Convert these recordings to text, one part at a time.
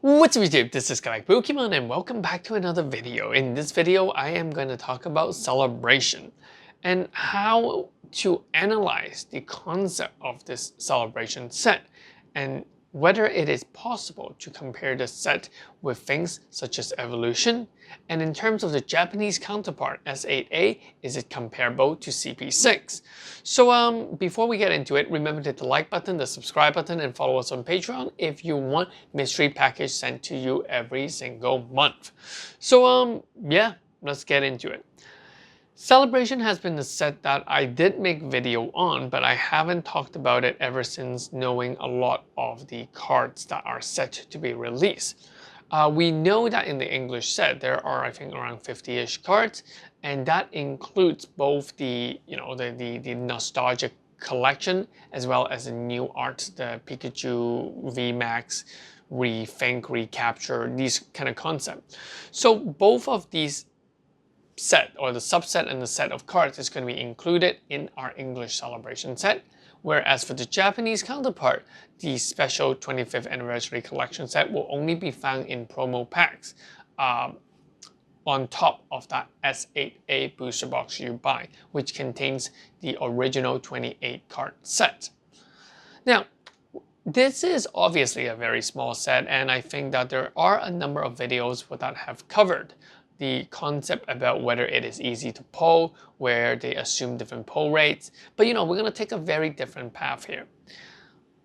What's up YouTube, this is Galactic Pokemon and welcome back to another video. In this video, I am going to talk about celebration and how to analyze the concept of this celebration set and whether it is possible to compare the set with things such as evolution, and in terms of the Japanese counterpart S8A, is it comparable to CP6? So before we get into it, remember to hit the like button, the subscribe button, and follow us on Patreon if you want mystery package sent to you every single month. So yeah, let's get into it. Celebration has been a set that I did make video on, but I haven't talked about it ever since knowing a lot of the cards that are set to be released. We know that in the English set there are, I think, around 50-ish cards, and that includes both the the nostalgic collection as well as the new art, the Pikachu VMAX, Rethink, Recapture, these kind of concepts. So both of these set, or the subset and the set of cards, is going to be included in our English celebration set, whereas for the Japanese counterpart, the special 25th anniversary collection set will only be found in promo packs on top of that S8A booster box you buy, which contains the original 28 card set. Now, this is obviously a very small set, and I think that there are a number of videos that have covered the concept about whether it is easy to pull, where they assume different pull rates. But we're going to take a very different path here.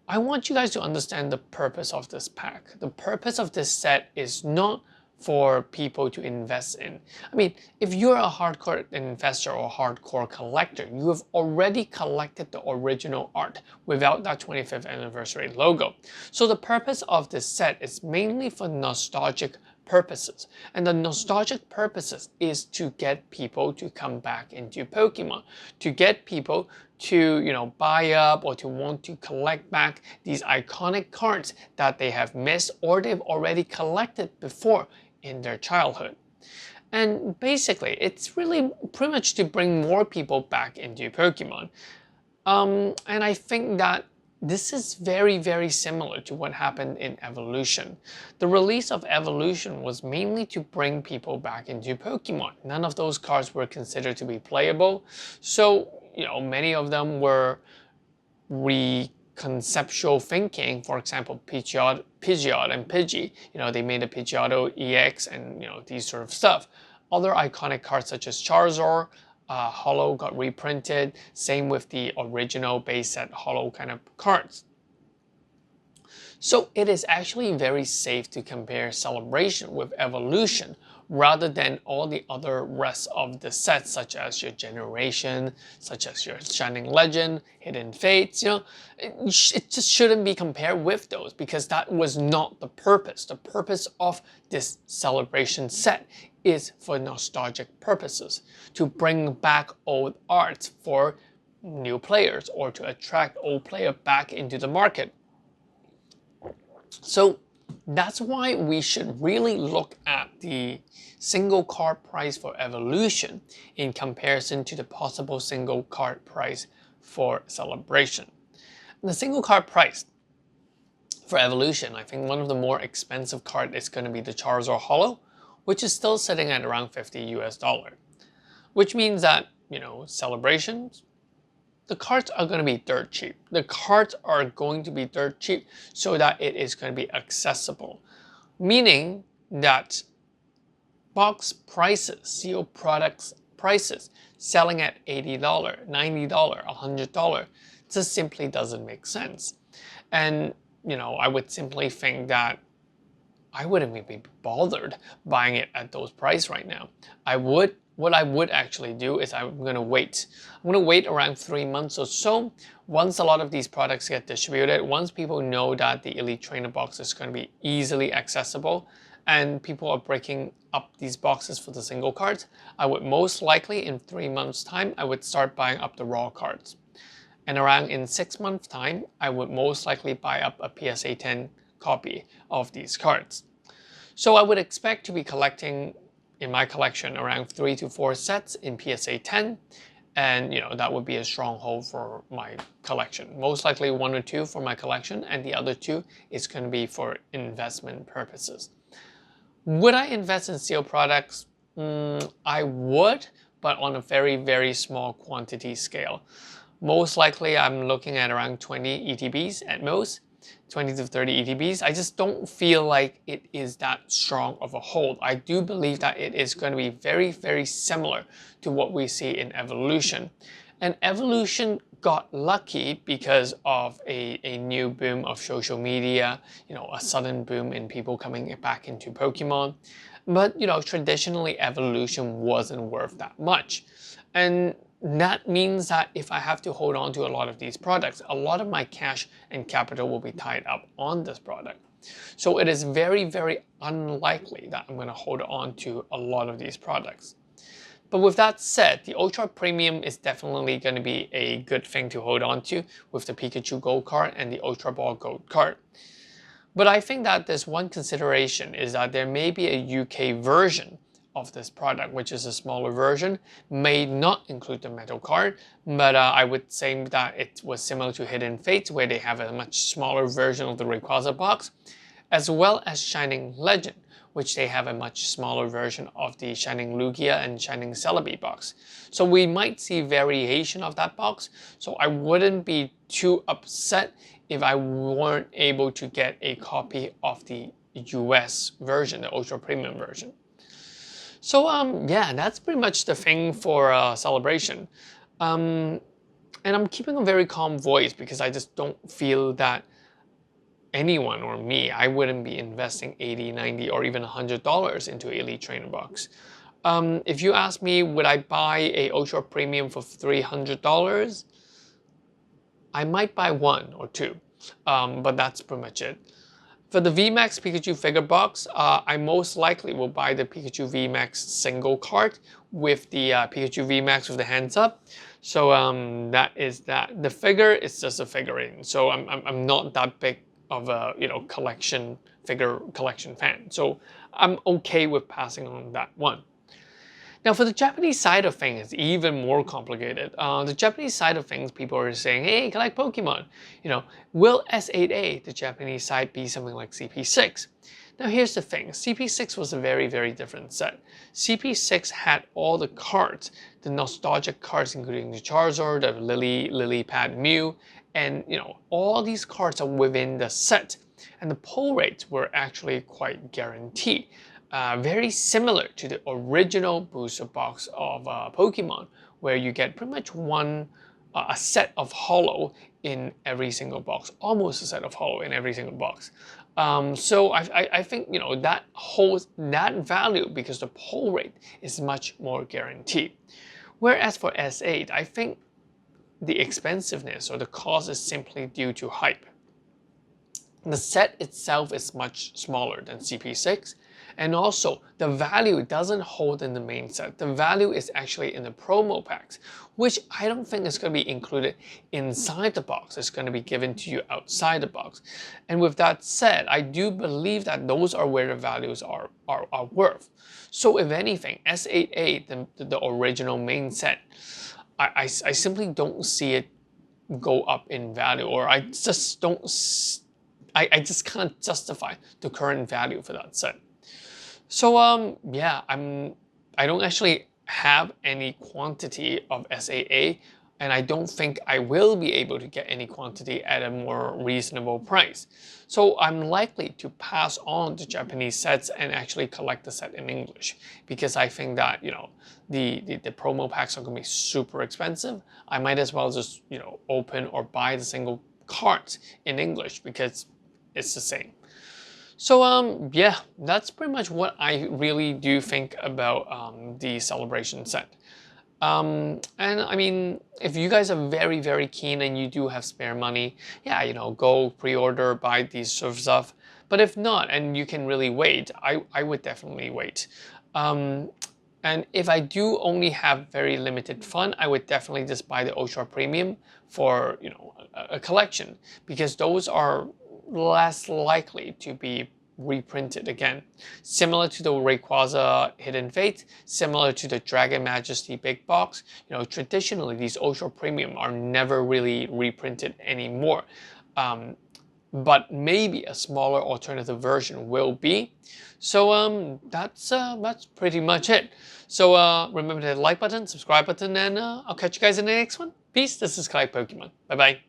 I want you guys to understand the purpose of this pack. The purpose of this set is not for people to invest in. I mean, if you're a hardcore investor or hardcore collector, you have already collected the original art without that 25th anniversary logo. So the purpose of this set is mainly for nostalgic purposes, and the nostalgic purposes is to get people to come back into Pokemon, to get people to buy up or to want to collect back these iconic cards that they have missed or they've already collected before in their childhood. And basically, it's really pretty much to bring more people back into Pokemon. And I think that this is very, very similar to what happened in Evolution. The release of Evolution was mainly to bring people back into Pokemon. None of those cards were considered to be playable, so many of them were reconceptual thinking. For example, Pidgeot and Pidgey. They made a Pidgeotto EX and these sort of stuff. Other iconic cards such as Charizard, Holo got reprinted, same with the original base set Holo kind of cards. So it is actually very safe to compare Celebration with Evolution rather than all the other rest of the sets, such as your Generation, such as your Shining Legend, Hidden Fates. It just shouldn't be compared with those because that was not the purpose. The purpose of this Celebration set is for nostalgic purposes, to bring back old art for new players or to attract old players back into the market. So that's why we should really look at the single card price for Evolution in comparison to the possible single card price for Celebration. The single card price for Evolution, I think one of the more expensive cards is going to be the Charizard Holo, which is still sitting at around $50 US, which means that, Celebrations, the cards are going to be dirt cheap. The cards are going to be dirt cheap so that it is going to be accessible, meaning that box prices, sealed products prices, selling at $80, $90, $100, just simply doesn't make sense. And, I would simply think that I wouldn't even be bothered buying it at those prices right now. What I would actually do is I'm going to wait. I'm going to wait around 3 months or so. Once a lot of these products get distributed, once people know that the Elite Trainer box is going to be easily accessible and people are breaking up these boxes for the single cards, I would most likely in 3 months time, I would start buying up the raw cards. And around in 6 months time, I would most likely buy up a PSA 10 copy of these cards. So I would expect to be collecting in my collection around 3 to 4 sets in PSA 10 and that would be a stronghold for my collection. Most likely 1 or 2 for my collection, and the other 2 is going to be for investment purposes. Would I invest in seal products? I would, but on a very, very small quantity scale. Most likely I'm looking at around 20 ETBs at most, 20 to 30 ETBs. I just don't feel like it is that strong of a hold. I do believe that it is going to be very, very similar to what we see in Evolution. And Evolution got lucky because of a new boom of social media, a sudden boom in people coming back into Pokemon. But, traditionally Evolution wasn't worth that much. And that means that if I have to hold on to a lot of these products, a lot of my cash and capital will be tied up on this product. So it is very, very unlikely that I'm going to hold on to a lot of these products. But with that said, the Ultra Premium is definitely going to be a good thing to hold on to with the Pikachu Gold card and the Ultra Ball Gold card. But I think that there's one consideration is that there may be a UK version of this product, which is a smaller version, may not include the metal card, but I would say that it was similar to Hidden Fates, where they have a much smaller version of the Rayquaza box, as well as Shining Legend, which they have a much smaller version of the Shining Lugia and Shining Celebi box. So we might see variation of that box, so I wouldn't be too upset if I weren't able to get a copy of the US version, the Ultra Premium version. So yeah, that's pretty much the thing for Celebration. And I'm keeping a very calm voice because I just don't feel that anyone or me, I wouldn't be investing $80, $90, or even $100 into Elite Trainer box. If you ask me, would I buy a Ultra Premium for $300? I might buy 1 or 2, but that's pretty much it. For the VMAX Pikachu figure box, I most likely will buy the Pikachu VMAX single card with the Pikachu VMAX with the hands up. So that is that. The figure is just a figurine, so I'm not that big of a figure collection fan. So I'm okay with passing on that one. Now for the Japanese side of things, it's even more complicated. The Japanese side of things, people are saying, hey, collect Pokemon. Will S8A, the Japanese side, be something like CP6? Now here's the thing, CP6 was a very, very different set. CP6 had all the cards, the nostalgic cards, including the Charizard, the Lily-Pad Mew, and all these cards are within the set. And the pull rates were actually quite guaranteed. Very similar to the original booster box of Pokemon, where you get pretty much a set of holo in every single box, almost a set of holo in every single box. So I think that holds that value because the pull rate is much more guaranteed. Whereas for S8, I think the expensiveness or the cost is simply due to hype. The set itself is much smaller than CP6, and also the value doesn't hold in the main set. The value is actually in the promo packs, which I don't think is going to be included inside the box. It's going to be given to you outside the box. And with that said, I do believe that those are where the values are worth. So if anything, S8A, the original main set, I simply don't see it go up in value, or I just can't justify the current value for that set. So yeah, I don't actually have any quantity of S8A, and I don't think I will be able to get any quantity at a more reasonable price. So I'm likely to pass on the Japanese sets and actually collect the set in English, because I think that the promo packs are going to be super expensive. I might as well just open or buy the single cards in English because it's the same. So yeah, that's pretty much what I really do think about the Celebration set. And I mean, if you guys are very, very keen and you do have spare money, yeah, go pre-order, buy these sort of stuff. But if not, and you can really wait, I would definitely wait. And if I do only have very limited fund, I would definitely just buy the Ultra Premium for a collection, because those are less likely to be reprinted again. Similar to the Rayquaza Hidden Fate, similar to the Dragon Majesty Big Box, traditionally these Ultra Premium are never really reprinted anymore. But maybe a smaller alternative version will be. So that's pretty much it. So remember to hit the like button, subscribe button, and I'll catch you guys in the next one. Peace. This is Kai Pokemon. Bye bye.